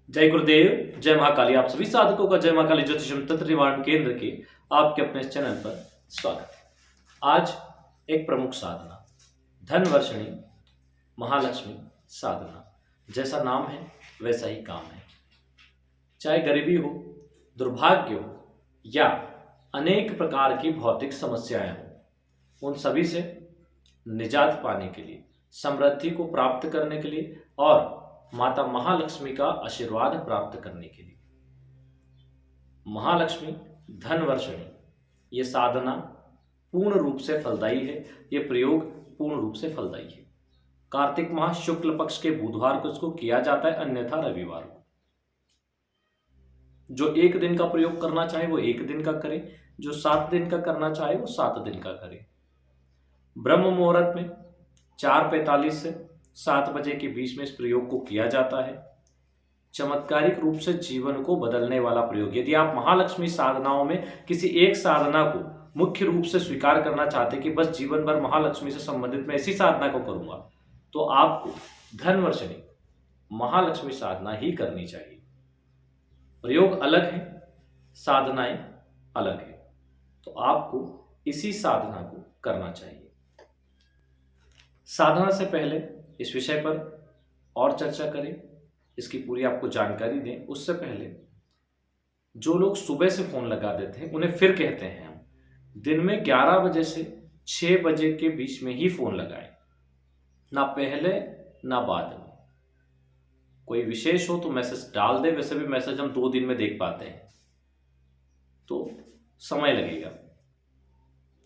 जय गुरुदेव, जय महाकाली। आप सभी साधकों का जय महाकाली ज्योतिषम तंत्र निवारण केंद्र के आपके अपने इस चैनल पर स्वागत है। आज एक प्रमुख साधना, धन वर्षणी महालक्ष्मी साधना। जैसा नाम है वैसा ही काम है। चाहे गरीबी हो, दुर्भाग्य हो या अनेक प्रकार की भौतिक समस्याएं हो, उन सभी से निजात पाने के लिए, समृद्धि को प्राप्त करने के लिए और माता महालक्ष्मी का आशीर्वाद प्राप्त करने के लिए महालक्ष्मी धन वर्षणी ये साधना पूर्ण रूप से फलदायी है। ये प्रयोग पूर्ण रूप से फलदायी है। कार्तिक माह शुक्ल पक्ष के बुधवार को इसको किया जाता है, अन्यथा रविवार को। जो एक दिन का प्रयोग करना चाहे वो एक दिन का करे, जो 7 दिन का करना चाहे वो 7 दिन का करे। ब्रह्म मुहूर्त में 4:45 से 7 बजे के बीच में इस प्रयोग को किया जाता है। चमत्कारिक रूप से जीवन को बदलने वाला प्रयोग। यदि आप महालक्ष्मी साधनाओं में किसी एक साधना को मुख्य रूप से स्वीकार करना चाहते कि बस जीवन भर महालक्ष्मी से संबंधित मैं इसी साधना को करूंगा, तो आपको धन वर्षणी महालक्ष्मी साधना ही करनी चाहिए। प्रयोग अलग है, साधनाएं अलग है, तो आपको इसी साधना को करना चाहिए। साधना से पहले इस विषय पर और चर्चा करें, इसकी पूरी आपको जानकारी दें, उससे पहले जो लोग सुबह से फोन लगा देते हैं उन्हें फिर कहते हैं हम दिन में 11 बजे से 6 बजे के बीच में ही फोन लगाएं, ना पहले ना बाद में। कोई विशेष हो तो मैसेज डाल दे, वैसे भी मैसेज हम 2 दिन में देख पाते हैं, तो समय लगेगा।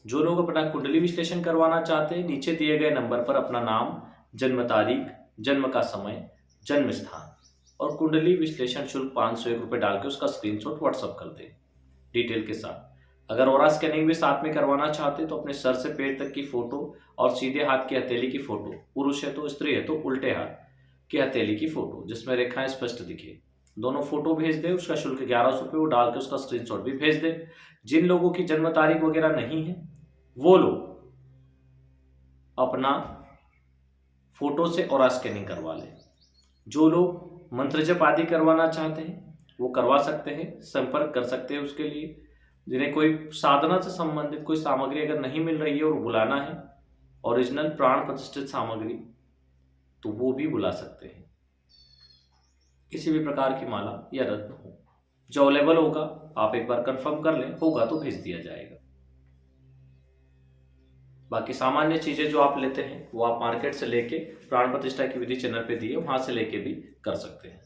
जो लोग अपना कुंडली विश्लेषण करवाना चाहते हैं, नीचे दिए गए नंबर पर अपना नाम, जन्म तारीख, जन्म का समय, जन्म स्थान और कुंडली विश्लेषण शुल्क 501 रुपये डाल के उसका स्क्रीनशॉट व्हाट्सअप कर दें डिटेल के साथ। अगर ऑरा स्कैनिंग भी साथ में करवाना चाहते हैं तो अपने सर से पैर तक की फोटो और सीधे हाथ की हथेली की फोटो, पुरुष है तो, स्त्री है तो उल्टे हाथ की हथेली की फोटो जिसमें रेखाएं स्पष्ट दिखे, दोनों फोटो भेज दे। उसका शुल्क 1100 रुपये, वो डाल के उसका स्क्रीनशॉट भी भेज दे। जिन लोगों की जन्म तारीख वगैरह नहीं है वो लोग अपना फोटो से ऑरा स्कैनिंग करवा लें। जो लोग मंत्र जप आदि करवाना चाहते हैं वो करवा सकते हैं, संपर्क कर सकते हैं उसके लिए। जिन्हें कोई साधना से संबंधित कोई सामग्री अगर नहीं मिल रही है और बुलाना है ओरिजिनल प्राण प्रतिष्ठित सामग्री, तो वो भी बुला सकते हैं। किसी भी प्रकार की माला या रत्न हो जो अवेलेबल होगा, आप एक बार कंफर्म कर लें, होगा तो भेज दिया जाएगा। बाकी सामान्य चीजें जो आप लेते हैं वो आप मार्केट से लेके प्राण प्रतिष्ठा की विधि चैनल पे दी है, वहां से लेके भी कर सकते हैं।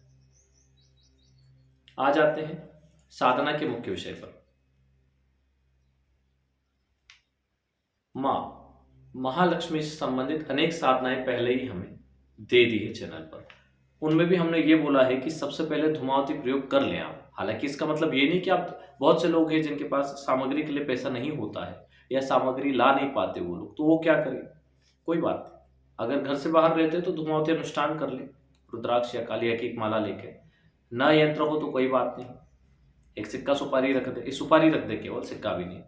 आ जाते हैं साधना के मुख्य विषय पर। मां महालक्ष्मी से संबंधित अनेक साधनाएं पहले ही हमें दे दी है चैनल पर। उनमें भी हमने ये बोला है कि सबसे पहले धूमावती प्रयोग कर लें आप। हालांकि इसका मतलब ये नहीं कि आप, बहुत से लोग हैं जिनके पास सामग्री के लिए पैसा नहीं होता है या सामग्री ला नहीं पाते वो लोग, तो वो क्या करें, कोई बात नहीं। अगर घर से बाहर रहते तो धूमावती अनुष्ठान कर ले, रुद्राक्ष या कालिया की एक माला लेके। न यंत्र हो तो कोई बात नहीं, एक सिक्का सुपारी रख दे, सुपारी रख दे, केवल सिक्का भी नहीं,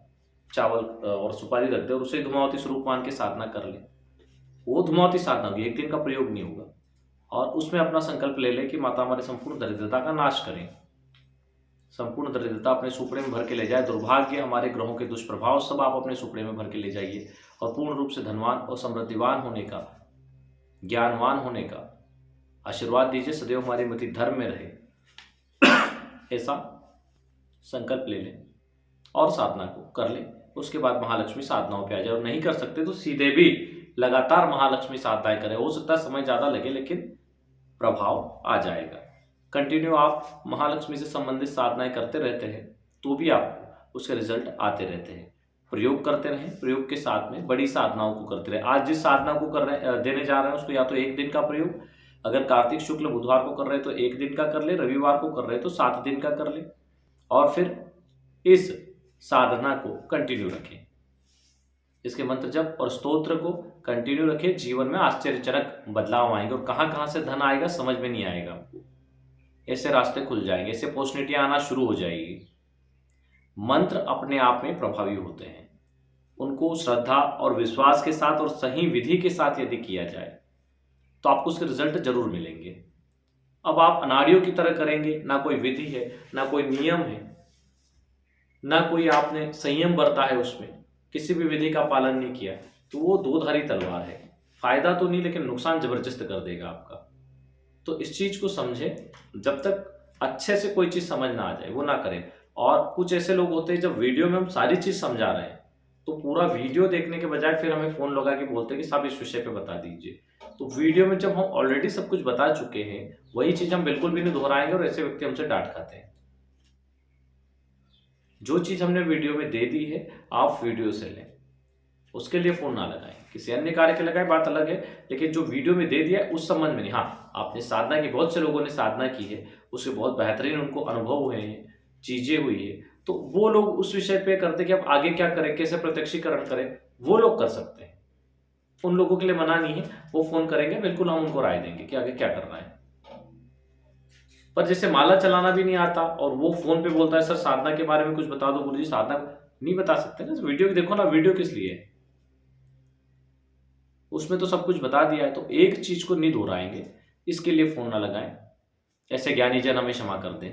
चावल और सुपारी रख दे और उसे धूमावती स्वरूप मान के साधना कर ले। वो धूमावती साधना होगी, एक दिन का प्रयोग नहीं होगा। और उसमें अपना संकल्प ले ले कि माता हमारे संपूर्ण दरिद्रता का नाश करें, संपूर्ण दरिद्रता अपने सुपड़े में भर के ले जाए, दुर्भाग्य, हमारे ग्रहों के दुष्प्रभाव सब आप अपने सुपड़े में भर के ले जाइए और पूर्ण रूप से धनवान और समृद्धिवान होने का, ज्ञानवान होने का आशीर्वाद दीजिए। सदैव हमारी मति धर्म में रहे, ऐसा संकल्प ले लें और साधना को कर लें। उसके बाद महालक्ष्मी साधनाओं पे आ जाए। और नहीं कर सकते तो सीधे भी लगातार महालक्ष्मी साधनाएं करें। हो सकता है समय ज्यादा लगे लेकिन प्रभाव आ जाएगा। कंटिन्यू आप महालक्ष्मी से संबंधित साधनाएं करते रहते हैं तो भी आपको उसके रिजल्ट आते रहते हैं। प्रयोग करते रहें, प्रयोग के साथ में बड़ी साधनाओं को करते रहें। आज जिस साधना को कर रहे देने जा रहे हैं उसको या तो एक दिन का प्रयोग, अगर कार्तिक शुक्ल बुधवार को कर रहे हैं तो एक दिन का कर ले, रविवार को कर रहे हैं तो 7 दिन का कर ले, और फिर इस साधना को कंटिन्यू रखें। इसके मंत्र जप और स्तोत्र को कंटिन्यू रखें। जीवन में आश्चर्यजनक बदलाव आएंगे और कहां कहां से धन आएगा समझ में नहीं आएगा आपको। ऐसे रास्ते खुल जाएंगे, ऐसे अपॉर्चुनिटी आना शुरू हो जाएगी। मंत्र अपने आप में प्रभावी होते हैं, उनको श्रद्धा और विश्वास के साथ और सही विधि के साथ यदि किया जाए तो आपको उसके रिजल्ट जरूर मिलेंगे। अब आप अनाड़ियों की तरह करेंगे, ना कोई विधि है, ना कोई नियम है, ना कोई आपने संयम बरता है, उसमें किसी भी विधि का पालन नहीं किया, तो वो दो धारी तलवार है। फायदा तो नहीं, लेकिन नुकसान जबरदस्त कर देगा आपका। तो इस चीज को समझे, जब तक अच्छे से कोई चीज समझ ना आ जाए वो ना करें। और कुछ ऐसे लोग होते हैं, जब वीडियो में हम सारी चीज समझा रहे हैं तो पूरा वीडियो देखने के बजाय फिर हमें फोन लगा के बोलते हैं कि साहब इस विषय पे बता दीजिए। तो वीडियो में जब हम ऑलरेडी सब कुछ बता चुके हैं, वही चीज हम बिल्कुल भी नहीं दोहराएंगे, और ऐसे व्यक्ति हमसे डांट खाते हैं। जो चीज हमने वीडियो में दे दी है, आप वीडियो से लें, उसके लिए फोन ना लगाएं। किसी अन्य कार्य के लगाए बात अलग है, लेकिन जो वीडियो में दे दिया है उस संबंध में नहीं। हाँ, आपने साधना की, बहुत से लोगों ने साधना की है, उसके बहुत बेहतरीन उनको अनुभव हुए हैं, चीजें हुई है, तो वो लोग उस विषय पे करते कि अब आगे क्या करें, कैसे प्रत्यक्षीकरण करें, वो लोग कर सकते हैं। उन लोगों के लिए मना नहीं है, वो फोन करेंगे, बिल्कुल हम उनको राय देंगे कि आगे क्या करना है। पर जैसे माला चलाना भी नहीं आता और वो फोन पे बोलता है सर साधना के बारे में कुछ बता दो, गुरुजी साधना नहीं बता सकते ना, वीडियो देखो ना, वीडियो किस लिए है, उसमें तो सब कुछ बता दिया है। तो एक चीज को नहीं दोहराएंगे, इसके लिए फोन ना लगाएं। ऐसे ज्ञानी जन हमें क्षमा कर दें।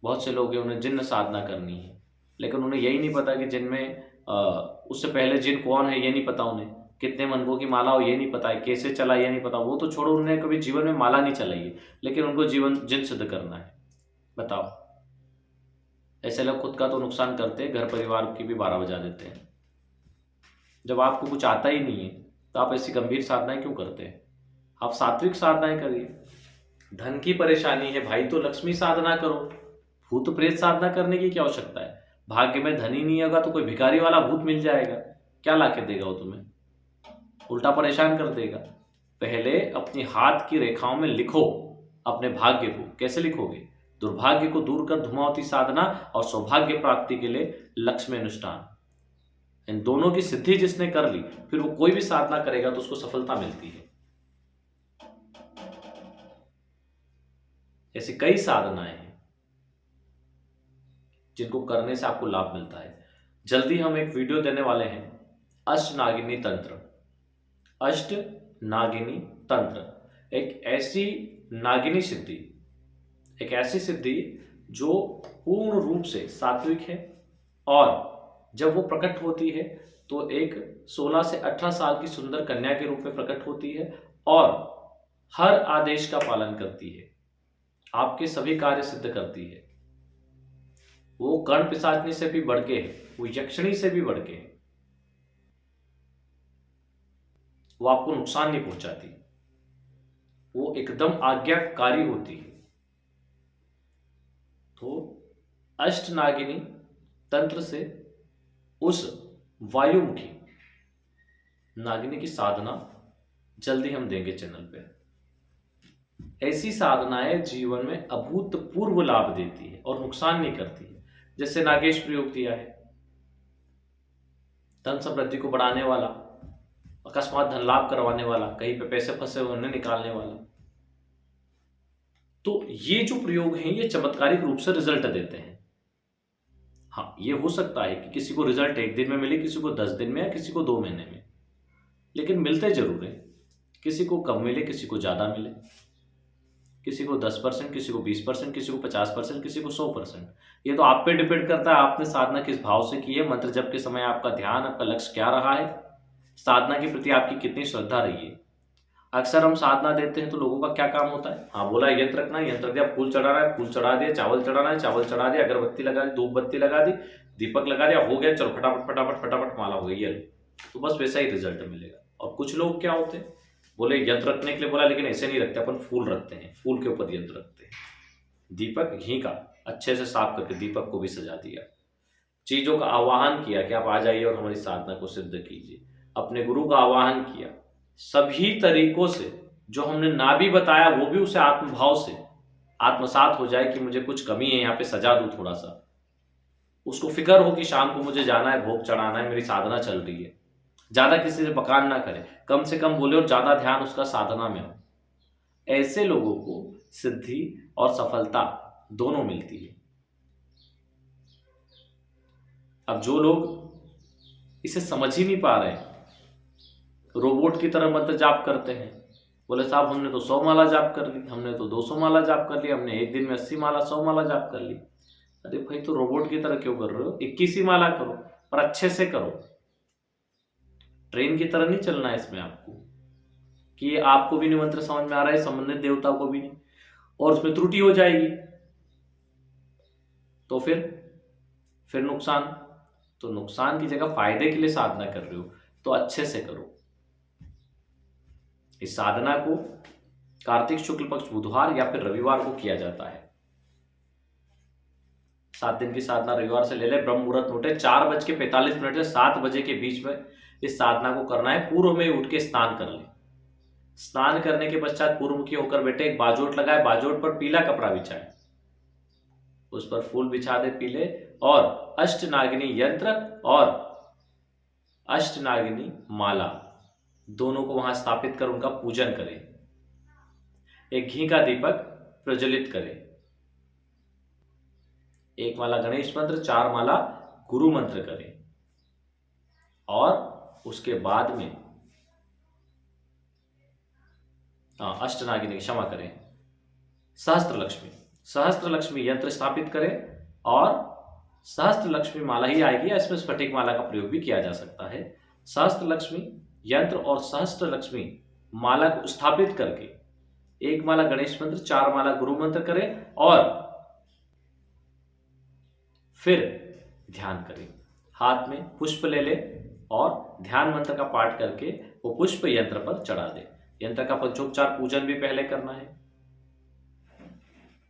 बहुत से लोग हैं, उन्हें जिन्न साधना करनी है, लेकिन उन्हें यही नहीं पता कि जिन में उससे पहले जिन कौन है ये नहीं पता, उन्हें कितने मनकों की माला हो ये नहीं पता है, कैसे चला ये नहीं पता। वो तो छोड़ो, उन्होंने कभी जीवन में माला नहीं चलाई है, लेकिन उनको जीवन जिन सिद्ध करना है। बताओ, ऐसे लोग खुद का तो नुकसान करते हैं, घर परिवार की भी 12 बजा देते हैं। जब आपको कुछ आता ही नहीं है तो आप ऐसी गंभीर साधनाएं क्यों करते हैं? आप सात्विक साधनाएं करिए। धन की परेशानी है भाई, तो लक्ष्मी साधना करो। भूत प्रेत साधना करने की क्या आवश्यकता है? भाग्य में धन ही नहीं होगा तो कोई भिखारी वाला भूत मिल जाएगा, क्या ला के देगा वो तुम्हें? उल्टा परेशान कर देगा। पहले अपनी हाथ की रेखाओं में लिखो अपने भाग्य को। कैसे लिखोगे? दुर्भाग्य को दूर कर धूमावती साधना और सौभाग्य प्राप्ति के लिए लक्ष्मी अनुष्ठान। इन दोनों की सिद्धि जिसने कर ली, फिर वो कोई भी साधना करेगा तो उसको सफलता मिलती है। ऐसी कई साधनाएं हैं जिनको करने से आपको लाभ मिलता है। जल्दी हम एक वीडियो देने वाले हैं, अष्ट नागिनी तंत्र। अष्ट नागिनी तंत्र एक ऐसी नागिनी सिद्धि, एक ऐसी सिद्धि जो पूर्ण रूप से सात्विक है, और जब वो प्रकट होती है तो एक 16 से 18 साल की सुंदर कन्या के रूप में प्रकट होती है, और हर आदेश का पालन करती है, आपके सभी कार्य सिद्ध करती है। वो कर्ण पिशाचनी से भी बढ़ के है, वो यक्षिणी से भी बढ़ के है। वो आपको नुकसान नहीं पहुंचाती, वो एकदम आज्ञाकारी होती है। तो अष्ट नागिनी तंत्र से उस वायुमुखी नागिनी की साधना जल्दी हम देंगे चैनल पे। ऐसी साधनाएं जीवन में अभूतपूर्व लाभ देती है और नुकसान नहीं करती है। जैसे नागेश प्रयोग दिया है, धन समृद्धि को बढ़ाने वाला, अकस्मात धन लाभ करवाने वाला, कहीं पे पैसे फंसे हुए उन्हें निकालने वाला। तो ये जो प्रयोग हैं ये चमत्कारिक रूप से रिजल्ट देते हैं। हाँ, ये हो सकता है कि किसी को रिजल्ट 1 दिन में मिले, किसी को 10 दिन में, या किसी को 2 महीने में, लेकिन मिलते जरूर है। किसी को कम मिले, किसी को ज्यादा मिले, किसी को 10%, किसी को 20%, किसी को 50%, किसी को 100%। ये तो आप पे डिपेंड करता है, आपने साधना किस भाव से की है, मंत्र जप के समय आपका ध्यान, आपका लक्ष्य क्या रहा है, साधना के प्रति आपकी कितनी श्रद्धा रही है। अक्सर हम साधना देते हैं तो लोगों का क्या काम होता है? हाँ, बोला यंत्र रखना, यंत्र दिया, फूल चढ़ाना है, फूल चढ़ा दिया, चावल चढ़ाना है, चावल चढ़ा दिया, अगरबत्ती लगा दी, धूप बत्ती लगा दी, दीपक लगा दिया, हो गया, चलो फटाफट फटाफट फटाफट माला हो गई है। तो बस वैसा ही रिजल्ट मिलेगा। और कुछ लोग क्या होते हैं, बोले यंत्र रखने के लिए बोला, लेकिन ऐसे नहीं रखते, अपन फूल रखते हैं, फूल के ऊपर यंत्र रखते हैं। दीपक घी का अच्छे से साफ करके दीपक को भी सजा दिया, चीजों का आवाहन किया कि आप आ जाइए और हमारी साधना को सिद्ध कीजिए। अपने गुरु का आवाहन किया, सभी तरीकों से जो हमने ना भी बताया वो भी उसे आत्मभाव से आत्मसात हो जाए कि मुझे कुछ कमी है, यहाँ पे सजा दूं थोड़ा सा। उसको फिक्र हो कि शाम को मुझे जाना है, भोग चढ़ाना है, मेरी साधना चल रही है। ज्यादा किसी से बकान ना करे, कम से कम बोले, और ज्यादा ध्यान उसका साधना में हो। ऐसे लोगों को सिद्धि और सफलता दोनों मिलती है। अब जो लोग इसे समझ ही नहीं पा रहे, रोबोट की तरह मंत्र जाप करते हैं, बोले साहब हमने तो 100 माला जाप कर ली, हमने तो 200 माला जाप कर ली, हमने एक दिन में 80 माला 100 माला जाप कर ली। अरे भाई तो रोबोट की तरह क्यों कर रहे हो? 21 ही माला करो, पर अच्छे से करो। ट्रेन की तरह नहीं चलना है इसमें आपको, कि आपको भी नहीं मंत्र समझ में आ रहा है, संबंधित देवता को भी नहीं, और उसमें त्रुटि हो जाएगी तो फिर नुकसान। तो नुकसान की जगह फायदे के लिए साधना कर रहे हो तो अच्छे से करो। इस साधना को कार्तिक शुक्ल पक्ष बुधवार या फिर रविवार को किया जाता है। 7 दिन की साधना रविवार से ले ले, ब्रह्म मुहूर्त उठे 4:45 से 7 बजे के बीच में इस साधना को करना है। पूर्व में उठ के स्नान कर ले। स्नान करने के पश्चात पूर्वमुखी होकर बैठे, एक बाजोट लगाए, बाजोट पर पीला कपड़ा बिछाए, उस पर फूल बिछा दे पीले, और अष्टनागिनी यंत्र और अष्टनागिनी माला दोनों को वहां स्थापित कर उनका पूजन करें। एक घी का दीपक प्रज्वलित करें। 1 माला गणेश मंत्र, 4 माला गुरु मंत्र करें, और उसके बाद में अष्टनागिनी, क्षमा करें, सहस्त्र लक्ष्मी यंत्र स्थापित करें, और सहस्त्र लक्ष्मी माला ही आएगी, या इसमें स्फटिक माला का प्रयोग भी किया जा सकता है। सहस्त्र लक्ष्मी यंत्र और सहस्त्र लक्ष्मी माला को स्थापित करके 1 माला गणेश मंत्र, 4 माला गुरु मंत्र करें, और फिर ध्यान करें। हाथ में पुष्प ले ले और ध्यान मंत्र का पाठ करके वो पुष्प यंत्र पर चढ़ा दे। यंत्र का पंचोपचार पूजन भी पहले करना है।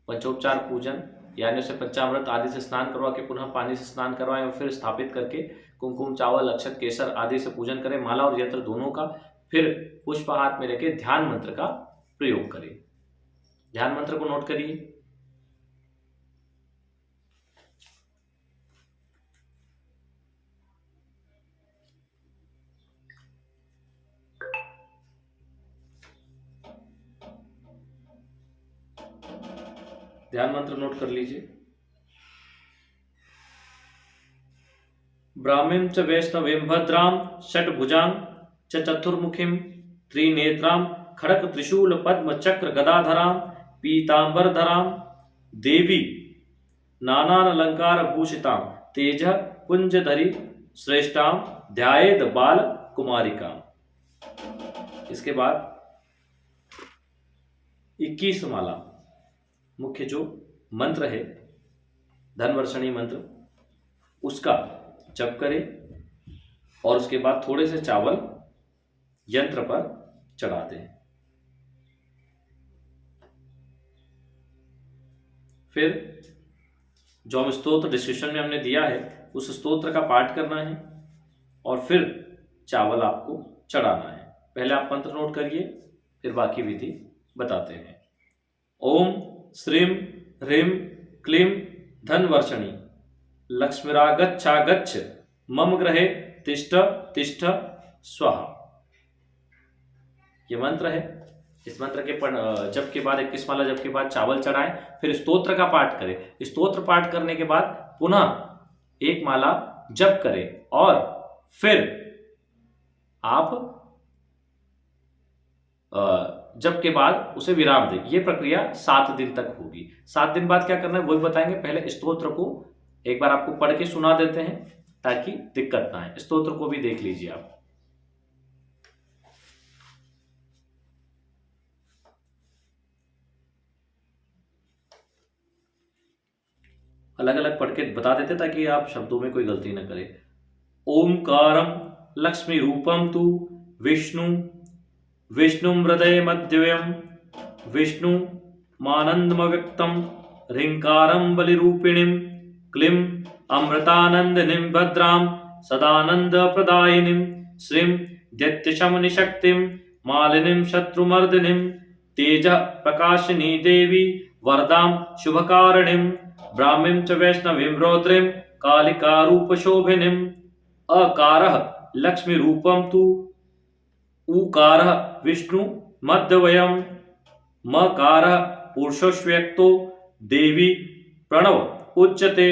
पंचोपचार पूजन यानी उसे पंचामृत आदि से स्नान करवा के पुनः पानी से स्नान करवाएं, और फिर स्थापित करके कुमकुम, चावल, अक्षत, केसर आदि से पूजन करें, माला और यंत्र दोनों का। फिर पुष्प हाथ में लेके ध्यान मंत्र का प्रयोग करें। ध्यान मंत्र को नोट करिए। ध्यान मंत्र नोट कर लीजिए। ब्राह्मीं च वैष्णवीं भद्रां षट्भुजां च चतुर्मुखीं त्रिनेत्रां खड़ग त्रिशूल पद्म चक्र गदाधरां पीतांबरधरां देवी नानालंकार भूषितां तेज पुंजधरी श्रेष्ठां ध्यायेद बाल कुमारिका। इसके बाद 21 माला मुख्य जो मंत्र है धनवर्षणी मंत्र, उसका जप करें, और उसके बाद थोड़े से चावल यंत्र पर चढ़ा दें। फिर जो हम स्तोत्र डिस्क्रिप्शन में हमने दिया है उस स्तोत्र का पाठ करना है, और फिर चावल आपको चढ़ाना है। पहले आप मंत्र नोट करिए, फिर बाकी विधि बताते हैं। ओम श्रीं ह्रीं क्लीं धनवर्षणी लक्ष्मीरागच्छागच्छ मम गृहे तिष्ठ तिष्ठ स्वाहा। ये मंत्र है। इस मंत्र के जप के बाद 21 माला जप के बाद चावल चढ़ाएं, फिर स्तोत्र का पाठ करें। स्तोत्र पाठ करने के बाद पुनः 1 माला जप करें, और फिर आप जप के बाद उसे विराम दें। ये प्रक्रिया 7 दिन तक होगी। 7 दिन बाद क्या करना है वो भी बताएंगे। पहले स्तोत्र को एक बार आपको पढ़ के सुना देते हैं ताकि दिक्कत ना आए। स्तोत्र को भी देख लीजिए आप। अलग अलग पढ़ के बता देते ताकि आप शब्दों में कोई गलती ना करें। ओमकारम लक्ष्मी रूपम तु विष्णु विष्णुं हृदय मध्ययम् विष्णु मानंदमव्यक्तं ह्रींकारं बलिरूपिणीं क्लीं अमृतानंदिनीं भद्रां सदानंदप्रदायिनीं श्रीं दैत्यशमनिशक्तिं मालिनीं शत्रुमर्दिनीं तेज प्रकाशिनी देवी वरदां शुभकारिणीं ब्राह्मीं च वैष्णवीं रौद्रीं कालिकारूपशोभिनीं। अकारः लक्ष्मी रूपं तु उकारः विष्णु मध्यवयम् मकारः पुरुषोऽव्यक्तो देवी प्रणव उच्यते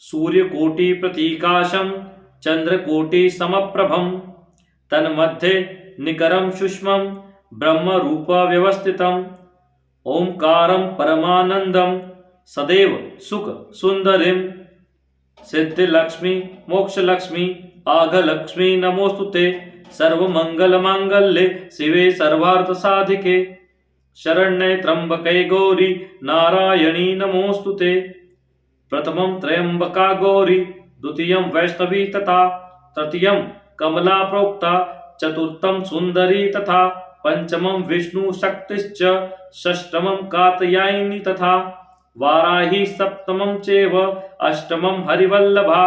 सूर्यकोटि प्रतीकाशं चंद्रकोटि समप्रभं तन्मध्ये निकरं सुष्मं ब्रह्म रूप व्यवस्थितम ओंकारं परमानंदम सदैव सुख सुंदरिम सिद्धिलक्ष्मी मोक्षलक्ष्मी आघलक्ष्मी नमोस्तुते सर्वमंगलमांगल्ये शिवे सर्वार्थसाधिके शरण्ये त्र्यंबके गौरी नारायणी नमोस्तुते प्रथमं त्र्यंबका गौरी द्वितीयं वैष्णवी तथा तृतीयं कमला प्रोक्ता चतुर्थं सुंदरी तथा पंचमं विष्णु शक्तिश्च षष्ठमं कात्यायनी तथा वाराही सप्तमं चैव अष्टमं हरिवल्लभा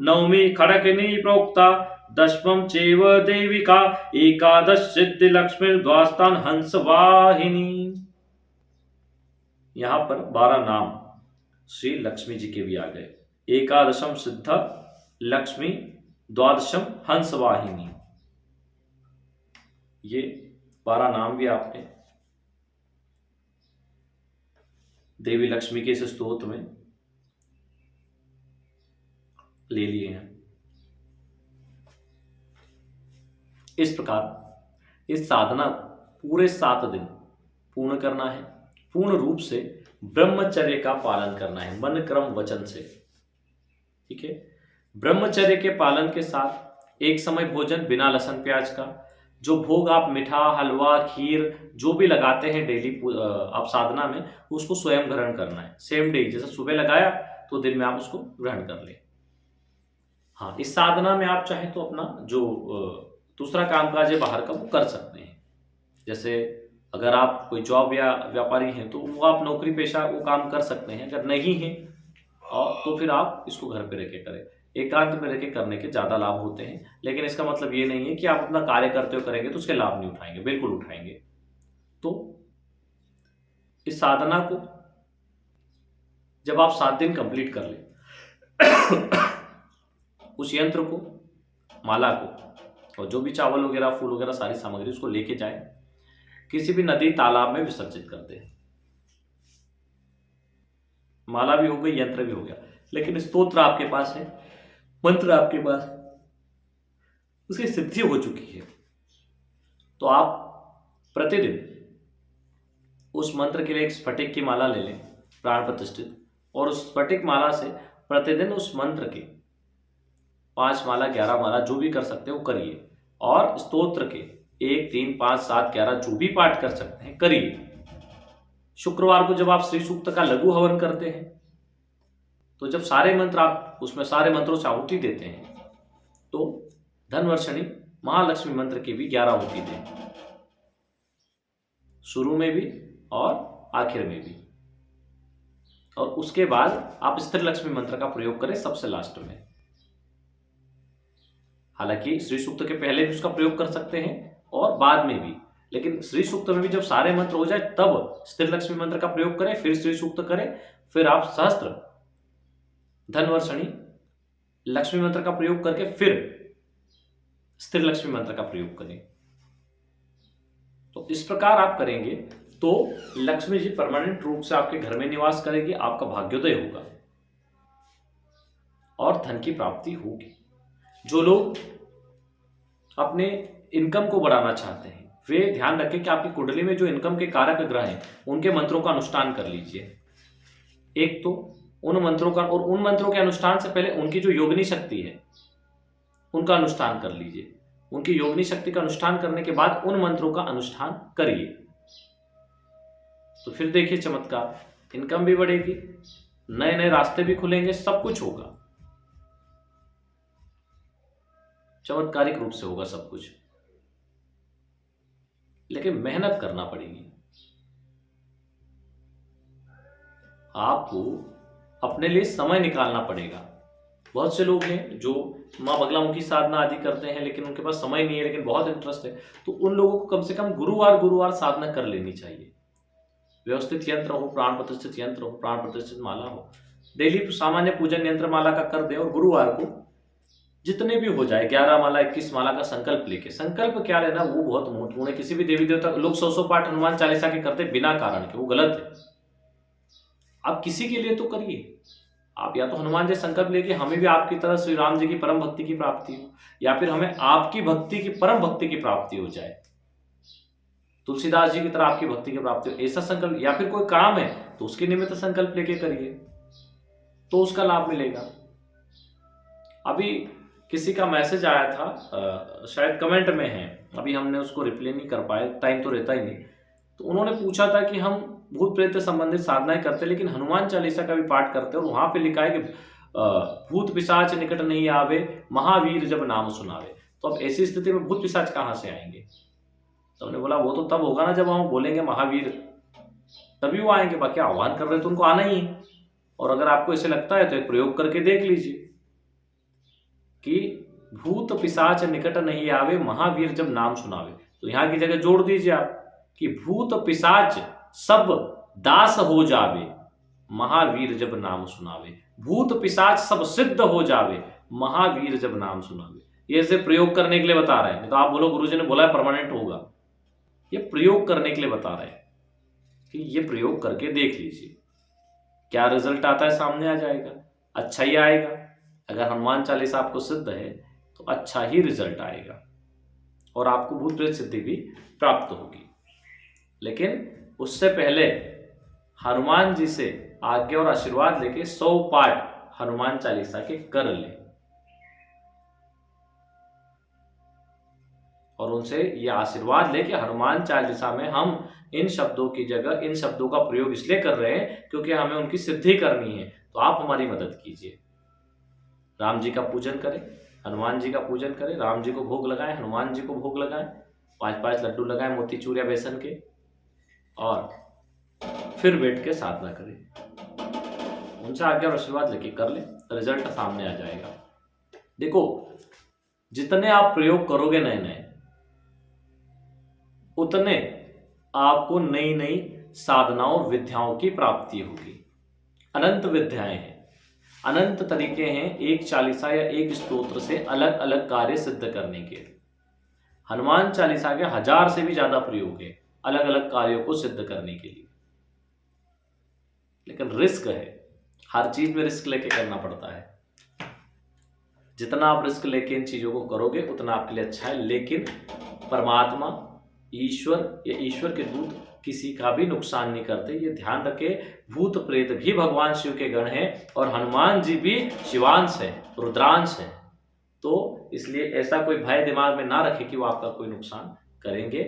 नवमी खड़किनी प्रोक्ता दशमं चैव देविका एकादश सिद्धि लक्ष्मी द्वास्तान हंस वाहिनी। यहां पर 12 नाम श्री लक्ष्मी जी के भी आ गए। एकादशम सिद्ध लक्ष्मी, द्वादशम हंस वाहिनी, ये 12 नाम भी आपने देवी लक्ष्मी के इस स्तोत्र में ले लिए हैं। इस प्रकार इस साधना पूरे 7 दिन पूर्ण करना है। पूर्ण रूप से ब्रह्मचर्य का पालन करना है, मन क्रम वचन से। ठीक है, ब्रह्मचर्य के पालन के साथ एक समय भोजन बिना लहसुन प्याज का। जो भोग आप मिठा, हलवा, खीर जो भी लगाते हैं डेली आप साधना में, उसको स्वयं ग्रहण करना है। सेम डे, जैसे सुबह लगाया तो दिन में आप उसको ग्रहण कर ले। हाँ, इस साधना में आप चाहे तो अपना जो दूसरा कामकाज है बाहर का, वो कर सकते हैं। जैसे अगर आप कोई जॉब या व्यापारी हैं तो वो आप नौकरी पेशा वो काम कर सकते हैं। अगर नहीं है और तो फिर आप इसको घर पे रह के करें। एकांत में रह के करने के ज़्यादा लाभ होते हैं, लेकिन इसका मतलब ये नहीं है कि आप अपना कार्य करते हुए करेंगे तो उसके लाभ नहीं उठाएंगे, बिल्कुल उठाएंगे। तो इस साधना को जब आप 7 दिन कंप्लीट कर ले, उस यंत्र को, माला को और जो भी चावल वगैरह, फूल वगैरह सारी सामग्री उसको लेके जाए, किसी भी नदी तालाब में विसर्जित कर दे। माला भी हो गई, यंत्र भी हो गया, लेकिन स्तोत्र आपके पास है, मंत्र आपके पास, उसकी सिद्धि हो चुकी है, तो आप प्रतिदिन उस मंत्र के लिए एक स्फटिक की माला ले लें, प्राण प्रतिष्ठित, और उस स्फटिक माला से प्रतिदिन उस मंत्र के 5 माला, 11 माला जो भी कर सकते हो करिए। और स्तोत्र के 1, 3, 5, 7, 11 जो भी पाठ कर सकते हैं करिए। शुक्रवार को जब आप श्री सूक्त का लघु हवन करते हैं, तो जब सारे मंत्र आप उसमें सारे मंत्रों से आहुति देते हैं, तो धनवर्षणी महालक्ष्मी मंत्र की भी 11 आहुति दें, शुरू में भी और आखिर में भी। और उसके बाद आप स्त्री लक्ष्मी मंत्र का प्रयोग करें सबसे लास्ट में। हालांकि श्री सूक्त के पहले भी उसका प्रयोग कर सकते हैं और बाद में भी, लेकिन श्री सूक्त में भी जब सारे मंत्र हो जाए तब स्त्री लक्ष्मी मंत्र का प्रयोग करें, फिर श्री सूक्त करें, फिर आप सहस्त्र धनवर्षणी लक्ष्मी मंत्र का प्रयोग करके फिर स्त्री लक्ष्मी मंत्र का प्रयोग करें। तो इस प्रकार आप करेंगे तो लक्ष्मी जी परमानेंट रूप से आपके घर में निवास करेगी, आपका भाग्योदय होगा और धन की प्राप्ति होगी। जो लोग अपने इनकम को बढ़ाना चाहते हैं वे ध्यान रखें कि आपकी कुंडली में जो इनकम के कारक ग्रह हैं उनके मंत्रों का अनुष्ठान कर लीजिए। एक तो उन मंत्रों का, और उन मंत्रों के अनुष्ठान से पहले उनकी जो योगिनी शक्ति है उनका अनुष्ठान कर लीजिए। उनकी योगिनी शक्ति का अनुष्ठान करने के बाद उन मंत्रों का अनुष्ठान करिए, तो फिर देखिए चमत्कार, इनकम भी बढ़ेगी, नए नए रास्ते भी खुलेंगे, सब कुछ होगा, चमत्कारिक रूप से होगा सब कुछ। लेकिन मेहनत करना पड़ेगी आपको, अपने लिए समय निकालना पड़ेगा। बहुत से लोग हैं जो माँ बगलामुखी साधना आदि करते हैं लेकिन उनके पास समय नहीं है, लेकिन बहुत इंटरेस्ट है, तो उन लोगों को कम से कम गुरुवार साधना कर लेनी चाहिए। व्यवस्थित यंत्र हो, प्राण प्रतिष्ठित यंत्र हो, प्राण प्रतिष्ठित माला हो, डेली सामान्य पूजन यंत्र माला का कर दे, और गुरुवार को जितने भी हो जाए 11 माला 21 माला का संकल्प लेके, संकल्प क्या लेना वो बहुत महत्वपूर्ण है। किसी भी देवी देवता, लोग 100 पाठ हनुमान चालीसा के करते बिना कारण के, वो गलत है। आप किसी के लिए तो करिए, आप या तो हनुमान जी संकल्प लेके हमें भी आपकी तरह श्री राम जी की परम भक्ति की प्राप्ति हो, या फिर हमें आपकी भक्ति की, परम भक्ति की प्राप्ति हो जाए। तुलसीदास जी की तरह आपकी भक्ति की प्राप्ति हो, ऐसा संकल्प, या फिर कोई काम है तो उसके निमित्त संकल्प लेके करिए तो उसका लाभ मिलेगा। अभी किसी का मैसेज आया था, शायद कमेंट में है, अभी हमने उसको रिप्लाई नहीं कर पाए, टाइम तो रहता ही नहीं। तो उन्होंने पूछा था कि हम भूत प्रेत से संबंधित साधनाएं करते लेकिन हनुमान चालीसा का भी पाठ करते हैं, और वहां पे लिखा है कि भूत पिशाच निकट नहीं आवे, महावीर जब नाम सुनावे। तो अब ऐसी स्थिति में भूत पिशाच कहाँ से आएंगे? तो हमने बोला वो तो तब होगा ना जब हम बोलेंगे महावीर, तभी वो आएंगे, बाकी आह्वान कर रहे तो उनको आना ही है। और अगर आपको ऐसे लगता है तो एक प्रयोग करके देख लीजिए कि भूत पिशाच निकट नहीं आवे, महावीर जब नाम सुनावे। तो यहां की जगह जोड़ दीजिए आप कि भूत पिशाच सब दास हो जावे, महावीर जब नाम सुनावे। भूत पिशाच सब सिद्ध हो जावे, महावीर जब नाम सुनावे। ये ऐसे प्रयोग करने के लिए बता रहे हैं, नहीं तो आप बोलो गुरुजी ने बोला है परमानेंट होगा। ये प्रयोग करने के लिए बता रहे हैं कि ये प्रयोग करके देख लीजिए, क्या रिजल्ट आता है सामने आ जाएगा, अच्छा ही आएगा। अगर हनुमान चालीसा आपको सिद्ध है तो अच्छा ही रिजल्ट आएगा और आपको भूत प्रेत सिद्धि भी प्राप्त होगी। लेकिन उससे पहले हनुमान जी से आज्ञा और आशीर्वाद लेके 100 पाठ हनुमान चालीसा के कर ले और उनसे ये आशीर्वाद ले कि हनुमान चालीसा में हम इन शब्दों की जगह इन शब्दों का प्रयोग इसलिए कर रहे हैं क्योंकि हमें उनकी सिद्धि करनी है, तो आप हमारी मदद कीजिए। राम जी का पूजन करें, हनुमान जी का पूजन करें, राम जी को भोग लगाएं, हनुमान जी को भोग लगाएं, 5-5 लड्डू लगाएं मोतीचूर या बेसन के, और फिर बैठ के साधना करें। उनसे आज्ञा और आशीर्वाद लेके कर ले, रिजल्ट सामने आ जाएगा। देखो, जितने आप प्रयोग करोगे नए नए, उतने आपको नई नई साधनाओं और विद्याओं की प्राप्ति होगी। अनंत विद्याएं हैं, अनंत तरीके हैं एक चालीसा या एक स्तोत्र से अलग अलग कार्य सिद्ध करने के। हनुमान चालीसा के 1000 से भी ज्यादा प्रयोग है अलग अलग कार्यों को सिद्ध करने के लिए। लेकिन रिस्क है, हर चीज में रिस्क लेके करना पड़ता है। जितना आप रिस्क लेके इन चीजों को करोगे उतना आपके लिए अच्छा है। लेकिन परमात्मा, ईश्वर या ईश्वर के दूत किसी का भी नुकसान नहीं करते, ये ध्यान रखे। भूत प्रेत भी भगवान शिव के गण हैं और हनुमान जी भी शिवांश है, रुद्रांश है। तो इसलिए ऐसा कोई भय दिमाग में ना रखे कि वो आपका कोई नुकसान करेंगे,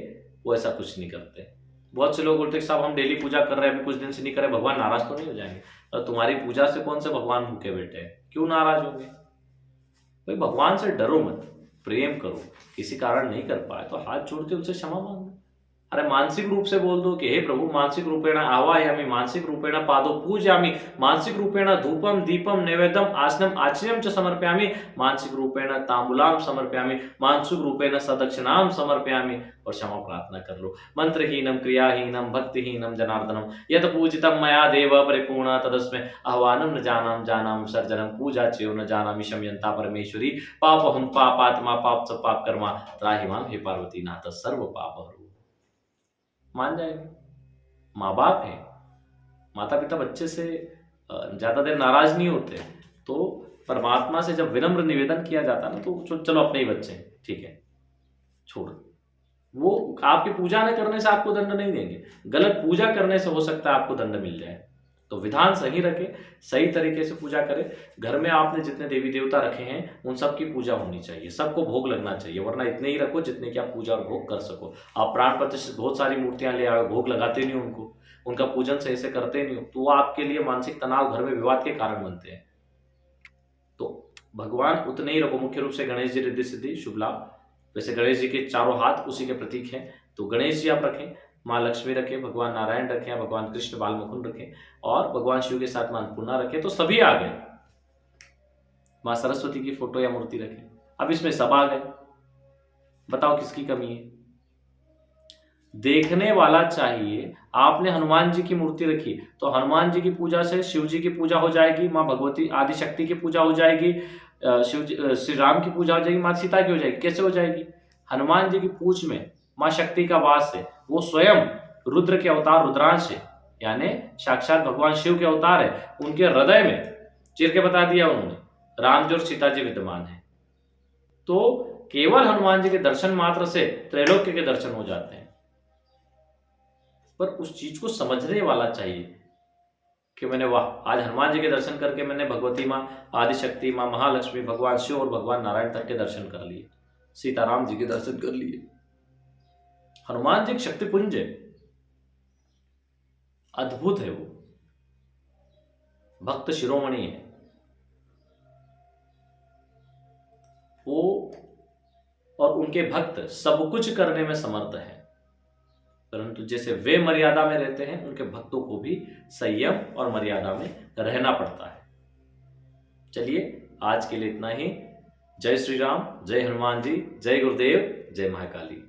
वो ऐसा कुछ नहीं करते। बहुत से लोग बोलते साहब हम डेली पूजा कर रहे हैं, अभी कुछ दिन से नहीं करे, भगवान नाराज तो नहीं हो जाएंगे? और तुम्हारी पूजा से कौन से भगवान भूखे बैठे हैं, क्यों नाराज होंगे? भाई भगवान से डरो मत, प्रेम करो। किसी कारण नहीं कर पाए तो हाथ जोड़ के उनसे क्षमा मांगो। अरे मानसिक रूप से बोल दो कि हे प्रभु, मानसिक रूपेण आवायामि, मानसिक रूपेण पादो पूजयामि, मानसिक रूपेण धूपम दीपम नैवेद्यम आसनम आचर्यम च समर्पयामि, मानसिक रूपेण तांबूलाम समर्पयामि, मानसिक रूपेण सदक्षिणाम समर्पयामि, और क्षमा प्रार्थना कर लो। मंत्रहीनम क्रियाहीनम भक्तिहीनम जनार्दनम यत पूजितम मया देव परिपूर्ण तदस्मै आह्वानम न जानाम जानाम विसर्जनम पूजा चेयो न जानामि शम्यंता परमेश्वरी पापहम पापात्मा पाप स पाप कर्मा त्राहि मां हे पार्वती नाथ सर्व पाप हरो। मान जाएंगे। माँ बाप है, माता पिता बच्चे से ज्यादा देर नाराज नहीं होते। तो परमात्मा से जब विनम्र निवेदन किया जाता है ना, तो चलो अपने ही बच्चे हैं, ठीक है छोड़, वो आपकी पूजा न करने से आपको दंड नहीं देंगे, गलत पूजा करने से हो सकता है आपको दंड मिल जाए। तो विधान सही रखे, सही तरीके से पूजा करें। घर में आपने जितने देवी देवता रखे हैं उन सब की पूजा होनी चाहिए, सबको भोग लगना चाहिए, वरना इतने ही रखो जितने की आप पूजा और भोग कर सको। आप प्राण प्रतिष्ठित बहुत सारी मूर्तियां ले आओ, भोग लगाते नहीं उनको, उनका पूजन सही से करते नहीं हो, तो वो आपके लिए मानसिक तनाव, घर में विवाद के कारण बनते हैं। तो भगवान उतने ही रखो। मुख्य रूप से गणेश जी रिद्धि सिद्धि शुभ लाभ, वैसे गणेश जी के चारों हाथ उसी के प्रतीक हैं, तो गणेश जी आप रखें, माँ लक्ष्मी रखें, भगवान नारायण रखें, भगवान कृष्ण बाल मुकुंद रखें, और भगवान शिव के साथ मां अन्नपूर्णा रखें, तो सभी आ गए। माँ सरस्वती की फोटो या मूर्ति रखें, अब इसमें सब आ गए। बताओ किसकी कमी है? देखने वाला चाहिए। आपने हनुमान जी की मूर्ति रखी तो हनुमान जी की पूजा से शिव जी की पूजा हो जाएगी, माँ भगवती आदि शक्ति की पूजा हो जाएगी, श्री राम की पूजा हो जाएगी, माँ सीता की हो जाएगी। कैसे हो जाएगी? हनुमान जी की पूछ में माँ शक्ति का वास है, वो स्वयं रुद्र के अवतार रुद्रांश है, यानी साक्षात भगवान शिव के अवतार है। उनके हृदय में चिर के बता दिया उन्होंने, राम जी और सीता जी विद्यमान है। तो केवल हनुमान जी के दर्शन मात्र से त्रैलोक्य के दर्शन हो जाते हैं। पर उस चीज को समझने वाला चाहिए कि मैंने वाह, आज हनुमान जी के दर्शन करके मैंने भगवती माँ, आदिशक्ति माँ, महालक्ष्मी, भगवान शिव और भगवान नारायण तक के दर्शन कर लिए, सीताराम जी के दर्शन कर लिए। हनुमान जी एक शक्तिपुंज है, अद्भुत है, वो भक्त शिरोमणि है। वो और उनके भक्त सब कुछ करने में समर्थ है, परंतु जैसे वे मर्यादा में रहते हैं, उनके भक्तों को भी संयम और मर्यादा में रहना पड़ता है। चलिए, आज के लिए इतना ही। जय श्री राम, जय हनुमान जी, जय गुरुदेव, जय महाकाली।